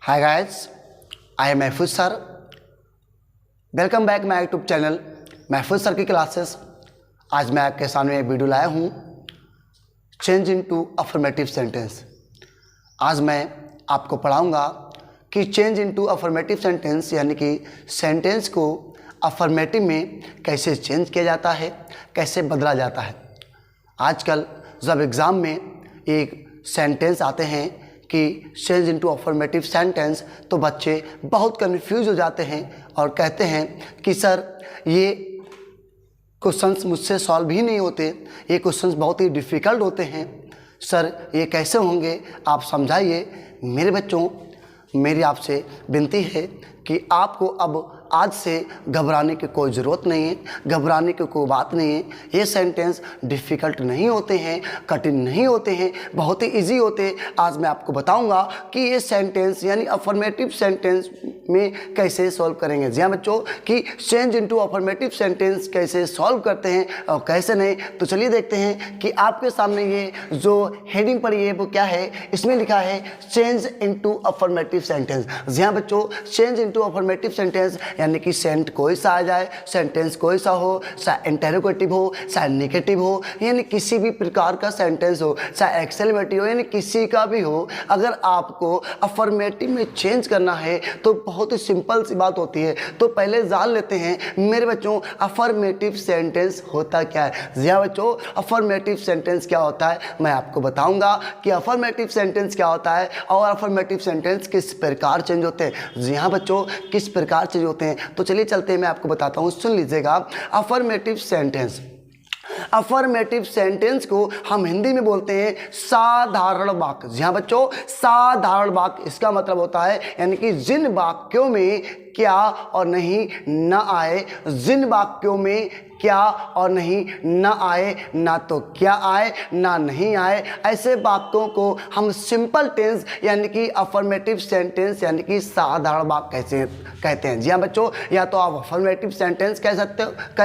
Hi guys, I am महफूज sir. Welcome back my YouTube channel महफूज sir की classes. आज मैं आपके सामने एक वीडियो लाया हूँ चेंज इनटू अफर्मेटिव सेंटेंस. आज मैं आपको पढ़ाऊँगा कि चेंज इनटू अफर्मेटिव सेंटेंस यानी कि सेंटेंस को अफर्मेटिव में कैसे चेंज किया जाता है, कैसे बदला जाता है. आजकल जब एग्ज़ाम में एक सेंटेंस आते हैं कि चेंज इनटू अफर्मेटिव सेंटेंस, तो बच्चे बहुत कन्फ्यूज हो जाते हैं और कहते हैं कि सर ये क्वेश्चंस मुझसे सॉल्व ही नहीं होते, ये क्वेश्चंस बहुत ही डिफ़िकल्ट होते हैं, सर ये कैसे होंगे, आप समझाइए. मेरे बच्चों, मेरी आपसे विनती है कि आपको अब आज से घबराने की कोई ज़रूरत नहीं है, घबराने की कोई बात नहीं है. ये सेंटेंस डिफ़िकल्ट नहीं होते हैं, कठिन नहीं होते हैं, बहुत ही इजी होते हैं. आज मैं आपको बताऊंगा कि ये सेंटेंस यानी अफर्मेटिव सेंटेंस में कैसे सॉल्व करेंगे. जी हाँ बच्चों, कि चेंज इनटू अफर्मेटिव सेंटेंस कैसे सॉल्व करते हैं और कैसे नहीं. तो चलिए देखते हैं कि आपके सामने ये जो हेडिंग पड़ी है वो क्या है. इसमें लिखा है चेंज इनटू अफर्मेटिव सेंटेंस. जी हाँ बच्चों, चेंज इनटू अफर्मेटिव सेंटेंस यानी कि सेंट कोई सा आ जाए, सेंटेंस कोई सा हो, चाहे इंटेरोगेटिव हो, चाहे नेगेटिव हो, यानी किसी भी प्रकार का सेंटेंस हो, चाहे एक्सक्लेमेटिव हो, यानी किसी का भी हो, अगर आपको अफर्मेटिव में चेंज करना है तो बहुत ही सिंपल सी बात होती है. तो पहले जान लेते हैं मेरे बच्चों अफर्मेटिव सेंटेंस होता क्या है. जी हाँ बच्चों, अफर्मेटिव सेंटेंस क्या होता है मैं आपको बताऊंगा कि अफर्मेटिव सेंटेंस क्या होता है और अफर्मेटिव सेंटेंस किस प्रकार चेंज होते हैं. जी हाँ बच्चों, किस प्रकार चेंज होते हैं. तो चलिए चलते हैं, मैं आपको बताता हूं, सुन लीजिएगा. अफर्मेटिव सेंटेंस, अफर्मेटिव सेंटेंस को हम हिंदी में बोलते हैं साधारण वाक्य. जी हाँ बच्चों, साधारण वाक्य इसका मतलब होता है यानी कि जिन वाक्यों में क्या और नहीं न आए, जिन वाक्यों में क्या और नहीं न आए, ना तो क्या आए ना नहीं आए, ऐसे वाक्यों को हम सिंपल टेंस यानी कि अफर्मेटिव सेंटेंस यानी कि साधारण वाक्य कैसे कहते हैं. जी हाँ बच्चों, या तो आप अफर्मेटिव सेंटेंस कह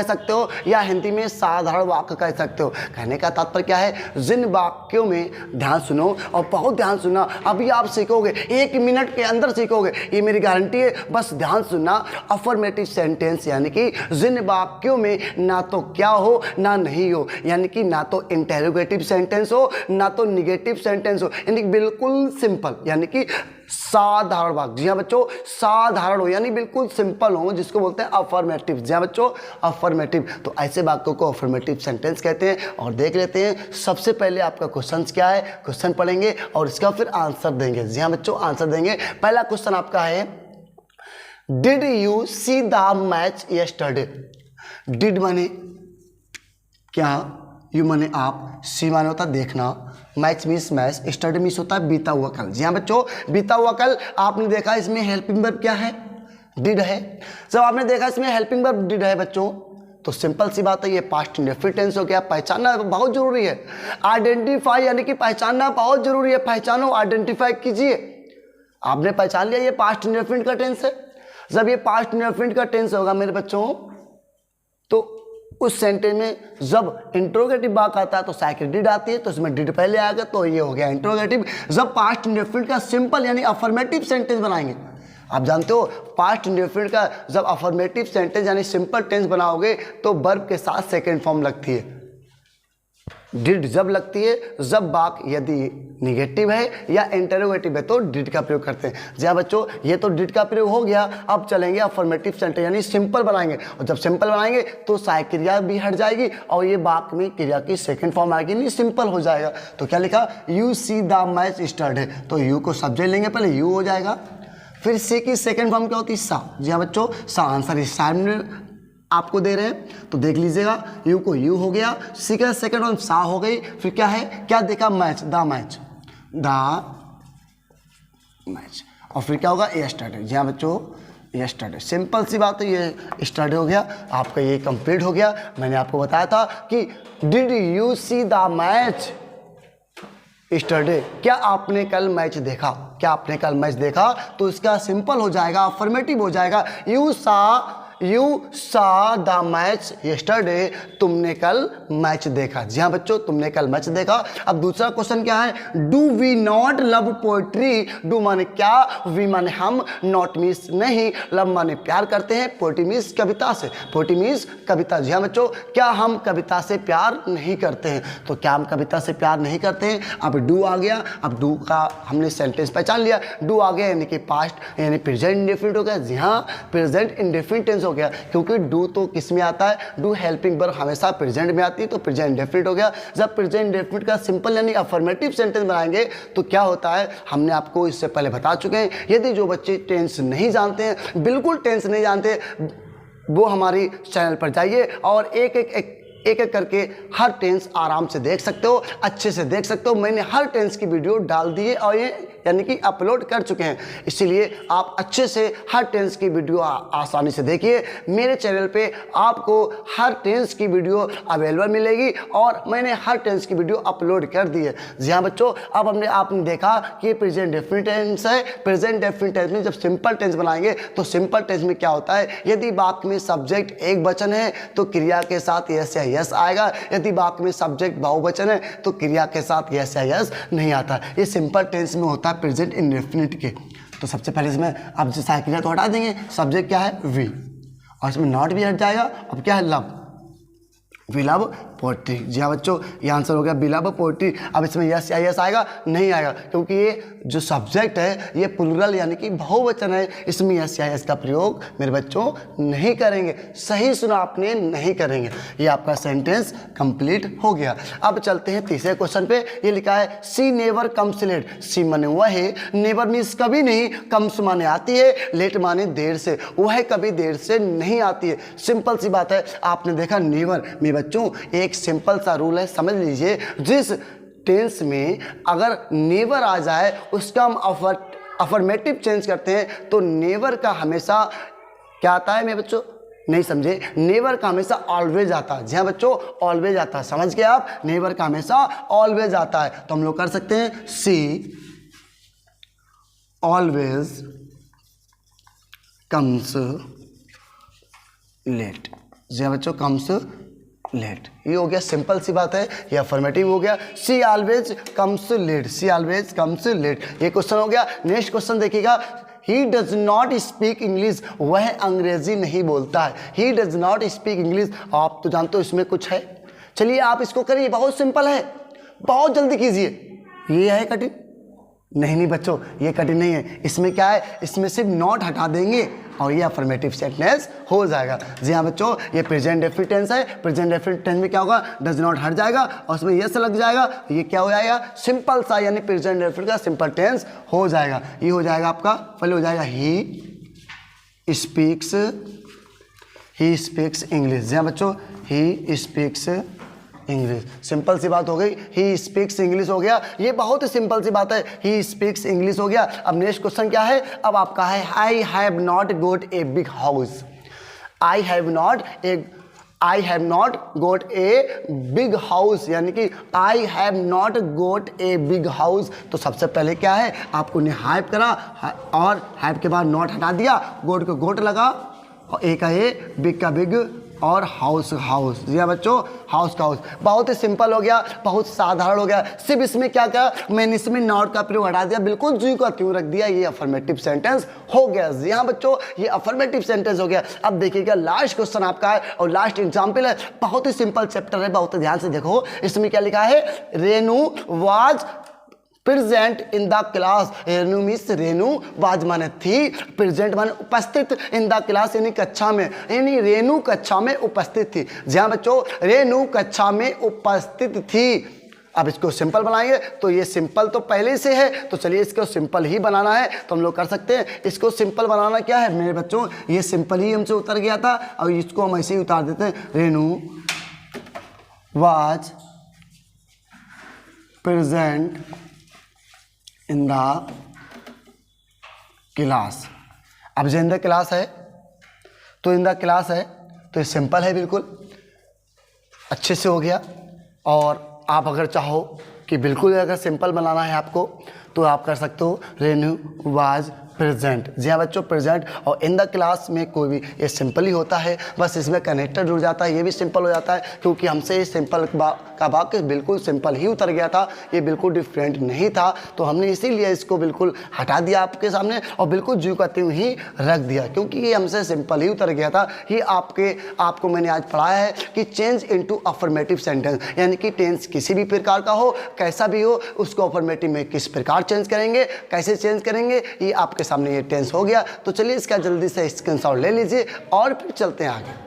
सकते हो या हिंदी में साधारण वाक्य कह सकते हो. कहने का तात्पर्य क्या है, जिन वाक्यों में, ध्यान सुनो और बहुत ध्यान सुनना, अभी आप सीखोगे, 1 मिनट के अंदर सीखोगे, ये मेरी गारंटी है, बस ध्यान सुनना. अफर्मेटिव सेंटेंस यानी कि जिन वाक्यों में ना तो क्या हो ना नहीं हो, यानी कि ना तो इंटेरोगेटिव सेंटेंस हो ना तो निगेटिव सेंटेंस हो, यानी बिल्कुल सिंपल यानी कि साधारण वाक्य. जी हाँ बच्चों, साधारण हो यानी बिल्कुल सिंपल हो, जिसको बोलते हैं अफर्मेटिव. जी हाँ बच्चों, अफर्मेटिव. तो ऐसे वाक्यों को अफर्मेटिव सेंटेंस कहते हैं. और देख लेते हैं सबसे पहले आपका क्वेश्चन क्या है. क्वेश्चन पढ़ेंगे और इसका फिर आंसर देंगे. जी हाँ बच्चों, आंसर देंगे. पहला क्वेश्चन आपका है, did you see the match yesterday. Did माने क्या, यू माने आप, सी माने होता देखना, match means match, study means होता है बीता हुआ कल. जी हाँ बच्चों, बीता हुआ कल. आपने देखा इसमें हेल्पिंग वर्ब क्या है, डिड है. जब आपने देखा इसमें हेल्पिंग वर्ब डिड है बच्चों, तो सिंपल सी बात है, ये पास्ट इंडेफिनिट टेंस हो गया. पहचानना बहुत जरूरी है. आइडेंटिफाई यानी कि पहचानना बहुत जरूरी है. पहचानो, आइडेंटिफाई कीजिए. आपने पहचान लिया ये पास्ट इंडेफिनिट का टेंस है. जब ये पास्ट इंडेफिनिट का टेंस होगा मेरे बच्चों, तो उस सेंटेंस में जब इंट्रोगेटिव वाक्य आता है तो सेकंड डिड आती है, तो इसमें डिड पहले आ गया तो ये हो गया इंट्रोगेटिव. जब पास्ट इंडेफिनिट का सिंपल यानी अफर्मेटिव सेंटेंस बनाएंगे, आप जानते हो पास्ट इंडेफिनिट का जब अफर्मेटिव सेंटेंस यानी सिंपल टेंस बनाओगे तो वर्ब के साथ सेकंड फॉर्म लगती है. डिड जब लगती है जब वाक्य यदि निगेटिव है या इंटरोगेटिव है तो डिड का प्रयोग करते हैं. जी हाँ बच्चों, ये तो डिड का प्रयोग हो गया. अब चलेंगे अफर्मेटिव सेंटेंस यानी सिंपल बनाएंगे, और जब सिंपल बनाएंगे तो सहायक क्रिया भी हट जाएगी और ये वाक्य में क्रिया की सेकंड फॉर्म आएगी, नहीं सिंपल हो जाएगा. तो क्या लिखा, you see the match start है, तो यू को सब्जेक्ट लेंगे, पहले यू हो जाएगा, फिर सी की सेकंड फॉर्म क्या होती है, सा. जी हाँ बच्चों, सा. आंसर इस सामने आपको दे रहे हैं तो देख लीजिएगा, यू को यू हो गया, सी का सेकंड फॉर्म सा हो गई, फिर क्या है, क्या देखा, match, the match, the match, और फिर क्या होगा, यस्टरडे. जी हाँ बच्चों, यस्टरडे. सिंपल सी बात है, ये स्टडी हो गया आपका, ये कंप्लीट हो गया. मैंने आपको बताया था कि did you see the match yesterday, क्या आपने कल मैच देखा, क्या आपने कल मैच देखा, तो इसका सिंपल हो जाएगा, अफर्मेटिव हो जाएगा, यू सा यू सा द मैच यस्टरडे, तुमने कल मैच देखा। जी हाँ बच्चों, तुमने कल मैच देखा। अब दूसरा क्वेश्चन क्या है, do we not love poetry. Do माने क्या, वी माने हम, नॉट मीन्स नहीं, लव माने प्यार करते हैं, पोएट्री मीन्स कविता से, पोएट्री मीन्स कविता। जी हाँ बच्चों, क्या हम कविता से प्यार नहीं करते हैं? तो क्या हम कविता से प्यार नहीं करते हैं? अब डू आ गया। अब डू का हमने सेंटेंस पहचान लिया, डू आ गया यानी कि पास्ट यानी प्रेजेंट इंडेफिनिट हो गया। जी हाँ, प्रेजेंट इंडेफिनिट टेंस हो गया, क्योंकि डू तो किस में आता है, डू हेल्पिंग वर्ब हमेशा प्रेजेंट में आती है, तो प्रेजेंट इंडेफिनिट हो गया। जब प्रेजेंट इंडेफिनिट का सिंपल यानी अफर्मेटिव सेंटेंस बनाएंगे तो क्या होता है, हमने आपको इससे पहले बता चुके हैं। यदि जो बच्चे टेंस नहीं जानते हैं, बिल्कुल टेंस नहीं जानते, वो हमारी चैनल पर जाइए और एक एक करके हर टेंस आराम से देख सकते हो, अच्छे से देख सकते हो। मैंने हर टेंस की वीडियो डाल दी है और ये यानी कि अपलोड कर चुके हैं, इसीलिए आप अच्छे से हर टेंस की वीडियो आसानी से देखिए। मेरे चैनल पे आपको हर टेंस की वीडियो अवेलेबल मिलेगी और मैंने हर टेंस की वीडियो अपलोड कर दी है। जी हाँ बच्चों, अब आपने देखा कि प्रेजेंट डेफिनिट टेंस है। प्रेजेंट डेफिनिट टेंस में जब सिंपल टेंस बनाएंगे तो सिंपल टेंस में क्या होता है, यदि वाक्य में सब्जेक्ट एक वचन है तो क्रिया के साथ यस या यस आएगा। यदि वाक्य में सब्जेक्ट बहुवचन है तो क्रिया के साथ यस या यस नहीं आता। ये सिंपल टेंस में होता है प्रेजेंट इंडेफिनिट के। तो सबसे पहले इसमें अब जो क्रिया तो हटा देंगे, सब्जेक्ट क्या है वी, और इसमें नॉट भी हट जाएगा। अब क्या है लव, वी लव पोएट्री। जी हाँ बच्चों, ये आंसर हो गया वी लव पोएट्री। अब इसमें यस या यस आएगा, नहीं आएगा, क्योंकि ये जो सब्जेक्ट है ये प्लूरल यानी कि बहुवचन है, इसमें यस या यस का प्रयोग मेरे बच्चों नहीं करेंगे। सही सुना आपने, नहीं करेंगे। ये आपका सेंटेंस कंप्लीट हो गया। अब चलते हैं तीसरे क्वेश्चन पे। ये लिखा है सी नेवर कम्स लेट। सी माने वह है, नेवर मीन्स कभी नहीं, कम्स माने आती है, लेट माने देर से। वह कभी देर से नहीं आती है। सिंपल सी बात है, आपने देखा नेवर में बच्चों एक सिंपल सा रूल है, समझ लीजिए। जिस टेंस में अगर नेवर आ जाए उसका हम अफर्मेटिव चेंज करते हैं तो नेवर का हमेशा क्या आता है मेरे बच्चों, नहीं समझे, नेवर का हमेशा ऑलवेज आता है। जी हाँ बच्चों, ऑलवेज आता है, समझ गए आप, नेवर का हमेशा ऑलवेज आता है। तो हम लोग कर सकते हैं सी ऑलवेज कम्स लेट। जी हाँ बच्चों, कम्स लेट, ये हो गया, सिंपल सी बात है, ये अफर्मेटिव हो गया। सी ऑलवेज कम्स लेट, सी ऑलवेज कम्स लेट, ये क्वेश्चन हो गया। नेक्स्ट क्वेश्चन देखिएगा, he does not speak English, वह अंग्रेजी नहीं बोलता है। He does not speak English, आप तो जानते हो इसमें कुछ है, चलिए आप इसको करिए, बहुत सिंपल है, बहुत जल्दी कीजिए। ये है कठिन? नहीं बच्चों, ये कठिन नहीं है। इसमें क्या है, इसमें सिर्फ नॉट हटा देंगे और ये अफर्मेटिव सेंटेंस हो जाएगा। जी हाँ बच्चों, ये प्रेजेंट डेफिनिट टेंस है। प्रेजेंट डेफिनिट टेंस में क्या होगा, डज नॉट हट जाएगा और उसमें यस लग जाएगा, ये क्या हो जाएगा, सिंपल सा यानी प्रेजेंट डेफिनिट का सिंपल टेंस हो जाएगा। ये हो जाएगा आपका, पहले हो जाएगा ही स्पीक्स इंग्लिश। जी हाँ बच्चों, ही स्पीक्स इंग्लिश, सिंपल सी बात हो गई, ही स्पीक्स इंग्लिश हो गया। ये बहुत ही सिंपल सी बात है, ही स्पीक्स इंग्लिश हो गया। अब नेक्स्ट क्वेश्चन क्या है, अब आपका है I have not goat a big house. I have not goat a big house, यानी कि I have not goat a big house. तो सबसे पहले क्या है, आपको ने हैव करा और हैव के बाद नॉट हटा दिया, गोट को गोट लगा और ए का ए, बिग का बिग और हाउस हाउस। जी हाँ बच्चों, हाउस का हाउस, बहुत ही सिंपल हो गया, बहुत साधारण हो गया। सिर्फ इसमें क्या क्या, मैंने इसमें नॉट का प्रयोग हटा दिया, बिल्कुल जी का क्यों रख दिया, ये अफर्मेटिव सेंटेंस हो गया। जी हाँ बच्चों, ये अफर्मेटिव सेंटेंस हो गया। अब देखिएगा लास्ट क्वेश्चन आपका है और लास्ट एग्जाम्पल है, बहुत ही सिंपल चैप्टर है, बहुत ध्यान से देखो। इसमें क्या लिखा है, Renu was present in the class. Renu means Renu, was माने थी, प्रेजेंट माने उपस्थित, इन द क्लास यानी कक्षा में, यानी रेनू कक्षा में उपस्थित थी। जी हाँ बच्चों, रेनू कक्षा में उपस्थित थी। अब इसको सिंपल बनाएंगे तो ये सिंपल तो पहले से है, तो चलिए इसको सिंपल ही बनाना है तो हम लोग कर सकते हैं। इसको सिंपल बनाना क्या है मेरे बच्चों, ये सिंपल ही हमसे उतर गया था और इसको हम ऐसे ही उतार देते हैं, Renu was present in the class. अब जो इन द क्लास है तो इन द क्लास है तो ये सिंपल है, बिल्कुल अच्छे से हो गया। और आप अगर चाहो कि बिल्कुल अगर सिंपल बनाना है आपको तो आप कर सकते हो रेनू वाज प्रेजेंट। जी हाँ बच्चों, प्रेजेंट। और इन द क्लास में कोई भी ये सिंपल ही होता है, बस इसमें कनेक्टर जुड़ जाता है, ये भी सिंपल हो जाता है, क्योंकि हमसे ये सिंपल का वाक्य बिल्कुल सिंपल ही उतर गया था, ये बिल्कुल डिफरेंट नहीं था, तो हमने इसीलिए इसको बिल्कुल हटा दिया आपके सामने और बिल्कुल ज्यों का त्यों ही रख दिया, क्योंकि ये हमसे सिंपल ही उतर गया था। ये आपको मैंने आज पढ़ाया है कि चेंज इनटू अफर्मेटिव सेंटेंस, यानी कि टेंस किसी भी प्रकार का हो, कैसा भी हो, उसको अफर्मेटिव में किस प्रकार चेंज करेंगे, कैसे चेंज करेंगे, ये आपके सामने ये टेंस हो गया। तो चलिए इसका जल्दी से स्क्रीनशॉट ले लीजिए और फिर चलते हैं आगे।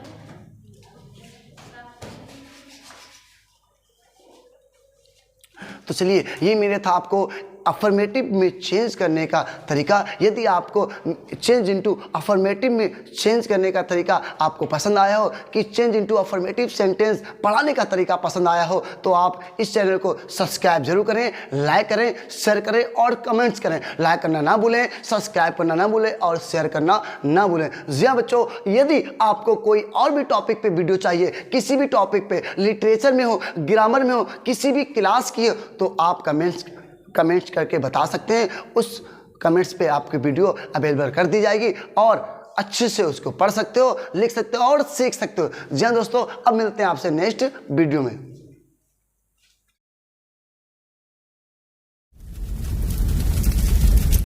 तो चलिए ये मेरे था आपको अफर्मेटिव में चेंज करने का तरीका। यदि आपको चेंज इनटू अफर्मेटिव में चेंज करने का तरीका आपको पसंद आया हो, कि चेंज इनटू अफर्मेटिव सेंटेंस पढ़ाने का तरीका पसंद आया हो, तो आप इस चैनल को सब्सक्राइब जरूर करें, लाइक करें, शेयर करें और कमेंट्स करें। लाइक करना ना भूलें, सब्सक्राइब करना ना भूलें और शेयर करना ना भूलें। जी हाँ बच्चों, यदि आपको कोई और भी टॉपिक पे वीडियो चाहिए, किसी भी टॉपिक पे, लिटरेचर में हो, ग्रामर में हो, किसी भी क्लास की हो, तो आप कमेंट्स करके बता सकते हैं। उस कमेंट्स पे आपकी वीडियो अवेलेबल कर दी जाएगी और अच्छे से उसको पढ़ सकते हो, लिख सकते हो और सीख सकते हो। जी हाँ दोस्तों, अब मिलते हैं आपसे नेक्स्ट वीडियो में।